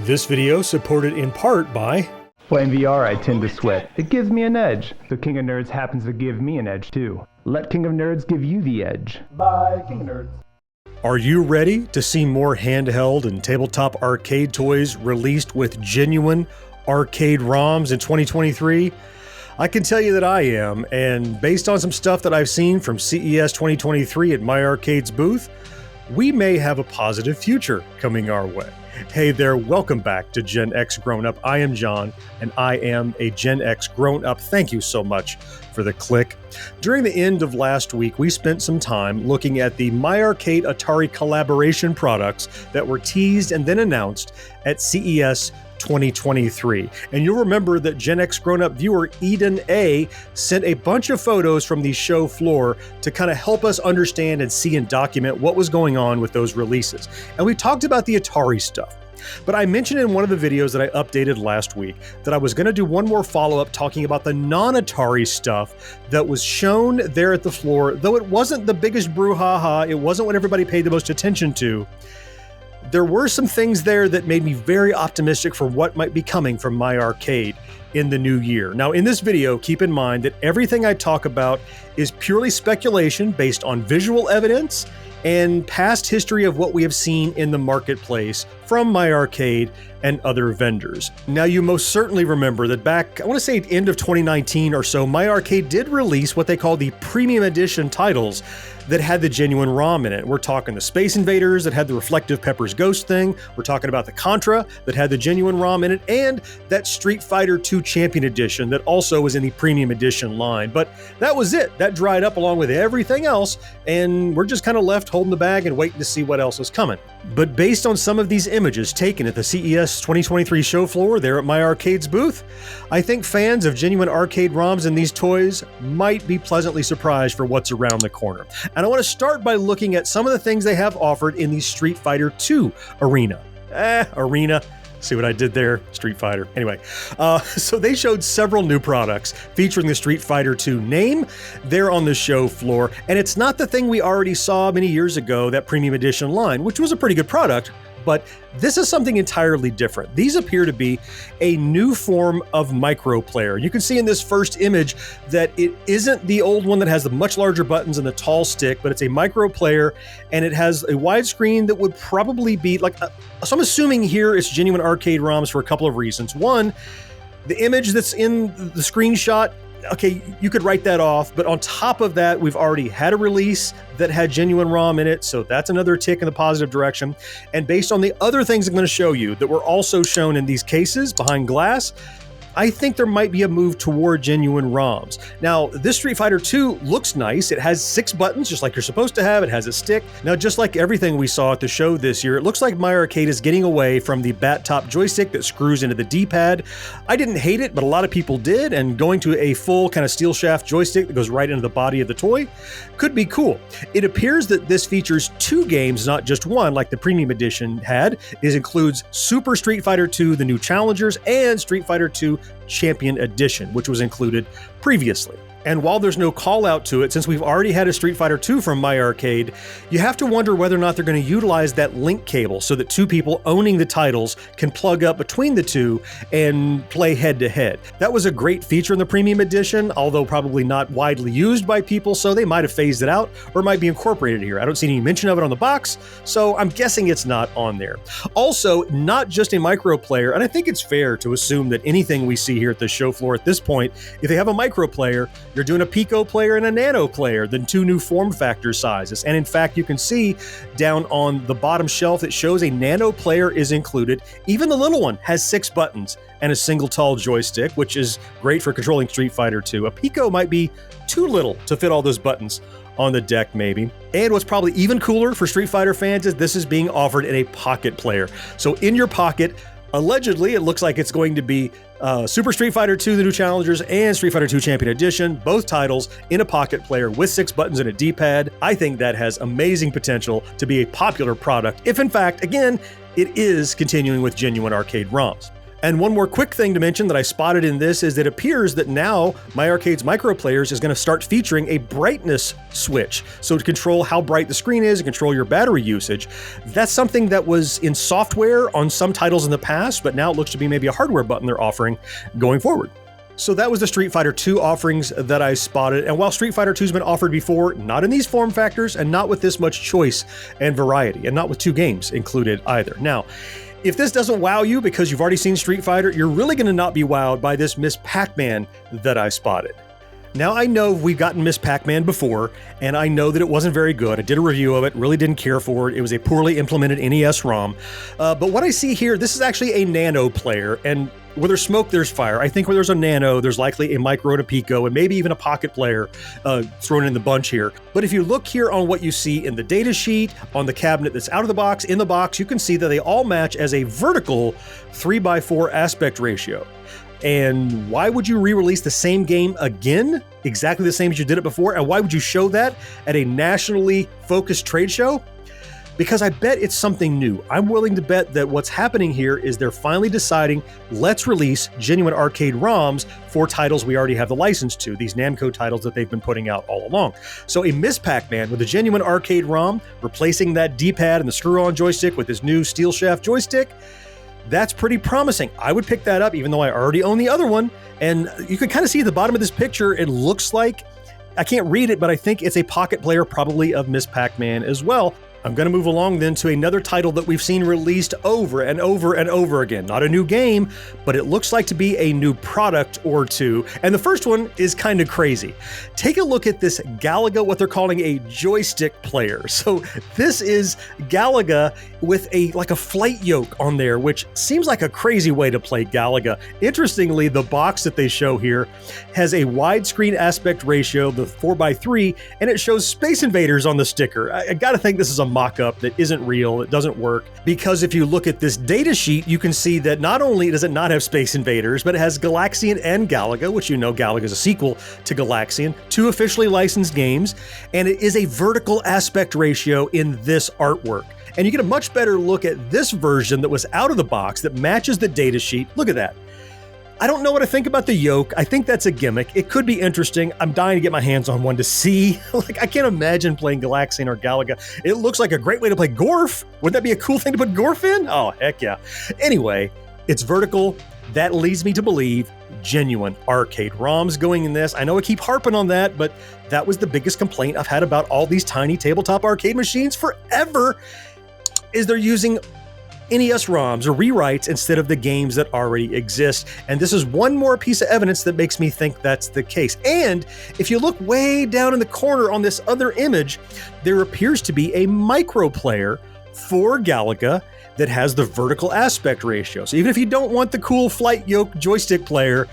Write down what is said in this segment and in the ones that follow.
This video supported in part by... Playing VR, I tend to sweat. It gives me an edge. So King of Nerds happens to give me an edge too. Let King of Nerds give you the edge. Bye, King of Nerds. Are you ready to see more handheld and tabletop arcade toys released with genuine arcade ROMs in 2023? I can tell you that I am, and based on some stuff that I've seen from CES 2023 at My Arcade's booth, we may have a positive future coming our way. Hey there, welcome back to Gen X Grown Up. I am John, and I am a Gen X Grown Up. Thank you so much for the click. During the end of last week, we spent some time looking at the My Arcade Atari collaboration products that were teased and then announced at CES 2023. And you'll remember that Gen X Grown Up viewer Eden A sent a bunch of photos from the show floor to kind of help us understand and see and document what was going on with those releases. And we talked about the Atari stuff. But I mentioned in one of the videos that I updated last week that I was going to do one more follow-up talking about the non-Atari stuff that was shown there at the floor, though it wasn't the biggest brouhaha, it wasn't what everybody paid the most attention to. There were some things there that made me very optimistic for what might be coming from My Arcade in the new year. Now, in this video, keep in mind that everything I talk about is purely speculation based on visual evidence and past history of what we have seen in the marketplace from My Arcade and other vendors. Now, you most certainly remember that back, I want to say end of 2019 or so, My Arcade did release what they call the Premium Edition titles that had the genuine ROM in it. We're talking the Space Invaders that had the Reflective Pepper's Ghost thing. We're talking about the Contra that had the genuine ROM in it, and that Street Fighter II Champion Edition that also was in the Premium Edition line. But that was it. That dried up along with everything else, and we're just kind of left holding the bag and waiting to see what else is coming. But based on some of these images taken at the CES 2023 show floor there at My Arcade's booth, I think fans of genuine arcade ROMs and these toys might be pleasantly surprised for what's around the corner. And I want to start by looking at some of the things they have offered in the Street Fighter II arena. Arena. See what I did there? Street Fighter. Anyway, so they showed several new products featuring the Street Fighter II name there on the show floor. And it's not the thing we already saw many years ago, that Premium Edition line, which was a pretty good product. But this is something entirely different. These appear to be a new form of microplayer. You can see in this first image that it isn't the old one that has the much larger buttons and the tall stick, but it's a microplayer, and it has a widescreen that would probably be like, so I'm assuming here it's genuine arcade ROMs for a couple of reasons. One, the image that's in the screenshot, okay, you could write that off, but on top of that, we've already had a release that had genuine ROM in it, so that's another tick in the positive direction. And based on the other things I'm going to show you that were also shown in these cases behind glass, I think there might be a move toward genuine ROMs. Now, this Street Fighter II looks nice. It has 6 buttons, just like you're supposed to have. It has a stick. Now, just like everything we saw at the show this year, it looks like My Arcade is getting away from the bat-top joystick that screws into the D-pad. I didn't hate it, but a lot of people did, and going to a full kind of steel shaft joystick that goes right into the body of the toy could be cool. It appears that this features 2 games, not just one, like the Premium Edition had. It includes Super Street Fighter II, the new Challengers, and Street Fighter II Champion Edition, which was included previously. And while there's no call out to it, since we've already had a Street Fighter II from My Arcade, you have to wonder whether or not they're going to utilize that link cable so that 2 people owning the titles can plug up between the 2 and play head to head. That was a great feature in the Premium Edition, although probably not widely used by people, so they might have phased it out or might be incorporated here. I don't see any mention of it on the box, so I'm guessing it's not on there. Also, not just a microplayer, and I think it's fair to assume that anything we see here at the show floor at this point, if they have a microplayer, you're doing a Pico player and a Nano player, then 2 new form factor sizes. And in fact, you can see down on the bottom shelf, it shows a Nano player is included. Even the little one has 6 buttons and a single tall joystick, which is great for controlling Street Fighter II. A Pico might be too little to fit all those buttons on the deck, maybe. And what's probably even cooler for Street Fighter fans is this is being offered in a pocket player. So in your pocket, allegedly, it looks like it's going to be Super Street Fighter II, the new Challengers, and Street Fighter II Champion Edition, both titles in a pocket player with 6 buttons and a D-pad. I think that has amazing potential to be a popular product if, in fact, again, it is continuing with genuine arcade ROMs. And one more quick thing to mention that I spotted in this is that it appears that now My Arcade's Micro Players is going to start featuring a brightness switch. So to control how bright the screen is and control your battery usage. That's something that was in software on some titles in the past, but now it looks to be maybe a hardware button they're offering going forward. So that was the Street Fighter II offerings that I spotted. And while Street Fighter II's been offered before, not in these form factors and not with this much choice and variety, and not with 2 games included either. Now, if this doesn't wow you because you've already seen Street Fighter, you're really going to not be wowed by this Miss Pac-Man that I spotted. Now, I know we've gotten Miss Pac-Man before, and I know that it wasn't very good. I did a review of it, really didn't care for it. It was a poorly implemented NES ROM. But what I see here, this is actually a nano player, and where there's smoke, there's fire. I think where there's a nano, there's likely a micro and a pico, and maybe even a pocket player thrown in the bunch here. But if you look here on what you see in the data sheet, on the cabinet that's out of the box, in the box, you can see that they all match as a vertical 3:4 aspect ratio. And why would you re-release the same game again? Exactly the same as you did it before? And why would you show that at a nationally focused trade show? Because I bet it's something new. I'm willing to bet that what's happening here is they're finally deciding, let's release genuine arcade ROMs for titles we already have the license to, these Namco titles that they've been putting out all along. So a Miss Pac-Man with a genuine arcade ROM, replacing that D-pad and the screw-on joystick with this new steel shaft joystick, that's pretty promising. I would pick that up even though I already own the other one. And you can kind of see at the bottom of this picture, it looks like, I can't read it, but I think it's a pocket player probably of Miss Pac-Man as well. I'm going to move along then to another title that we've seen released over and over and over again. Not a new game, but it looks like to be a new product or two. And the first one is kind of crazy. Take a look at this Galaga, what they're calling a joystick player. So this is Galaga with like a flight yoke on there, which seems like a crazy way to play Galaga. Interestingly, the box that they show here has a widescreen aspect ratio, the 4:3, and it shows Space Invaders on the sticker. I gotta think this is a mock-up that isn't real, it doesn't work, because if you look at this data sheet, you can see that not only does it not have Space Invaders, but it has Galaxian and Galaga, which you know Galaga is a sequel to Galaxian, 2 officially licensed games, and it is a vertical aspect ratio in this artwork. And you get a much better look at this version that was out of the box that matches the data sheet. Look at that. I don't know what to think about the yoke. I think that's a gimmick. It could be interesting. I'm dying to get my hands on one to see. Like, I can't imagine playing Galaxian or Galaga. It looks like a great way to play Gorf. Wouldn't that be a cool thing to put Gorf in? Oh, heck yeah. Anyway, it's vertical. That leads me to believe genuine arcade ROMs going in this. I know I keep harping on that, but that was the biggest complaint I've had about all these tiny tabletop arcade machines forever, is they're using NES ROMs or rewrites instead of the games that already exist. And this is one more piece of evidence that makes me think that's the case. And if you look way down in the corner on this other image, there appears to be a micro player for Galaga that has the vertical aspect ratio. So even if you don't want the cool flight yoke joystick player,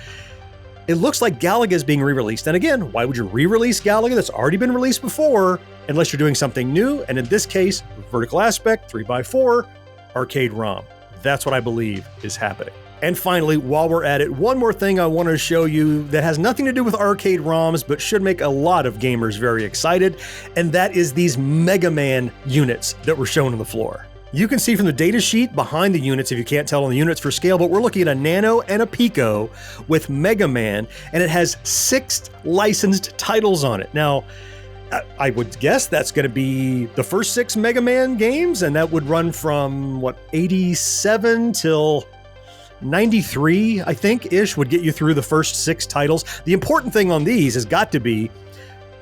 it looks like Galaga is being re-released. And again, why would you re-release Galaga that's already been released before unless you're doing something new? And in this case, vertical aspect, 3:4, arcade ROM. That's what I believe is happening. And finally, while we're at it, one more thing I want to show you that has nothing to do with arcade ROMs, but should make a lot of gamers very excited, and that is these Megaman units that were shown on the floor. You can see from the data sheet behind the units, if you can't tell on the units for scale, but we're looking at a Nano and a Pico with Megaman, and it has 6 licensed titles on it. Now, I would guess that's going to be the first 6 Mega Man games, and that would run from, 87 till 93, I think, ish, would get you through the first 6 titles. The important thing on these has got to be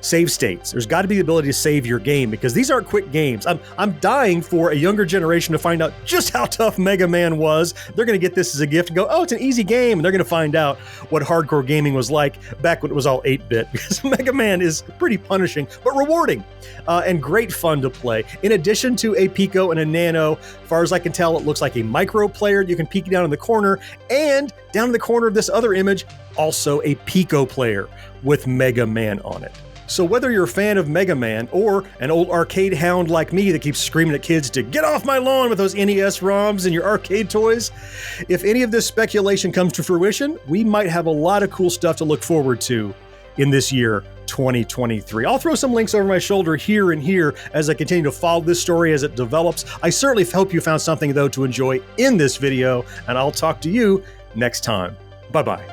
save states. There's got to be the ability to save your game, because these aren't quick games. I'm dying for a younger generation to find out just how tough Mega Man was. They're going to get this as a gift and go, oh, it's an easy game. And they're going to find out what hardcore gaming was like back when it was all 8-bit, because Mega Man is pretty punishing, but rewarding and great fun to play. In addition to a Pico and a Nano, as far as I can tell, it looks like a micro player. You can peek down in the corner, and down in the corner of this other image, also a Pico player with Mega Man on it. So whether you're a fan of Mega Man or an old arcade hound like me that keeps screaming at kids to get off my lawn with those NES ROMs and your arcade toys, if any of this speculation comes to fruition, we might have a lot of cool stuff to look forward to in this year 2023. I'll throw some links over my shoulder here and here as I continue to follow this story as it develops. I certainly hope you found something, though, to enjoy in this video, and I'll talk to you next time. Bye-bye.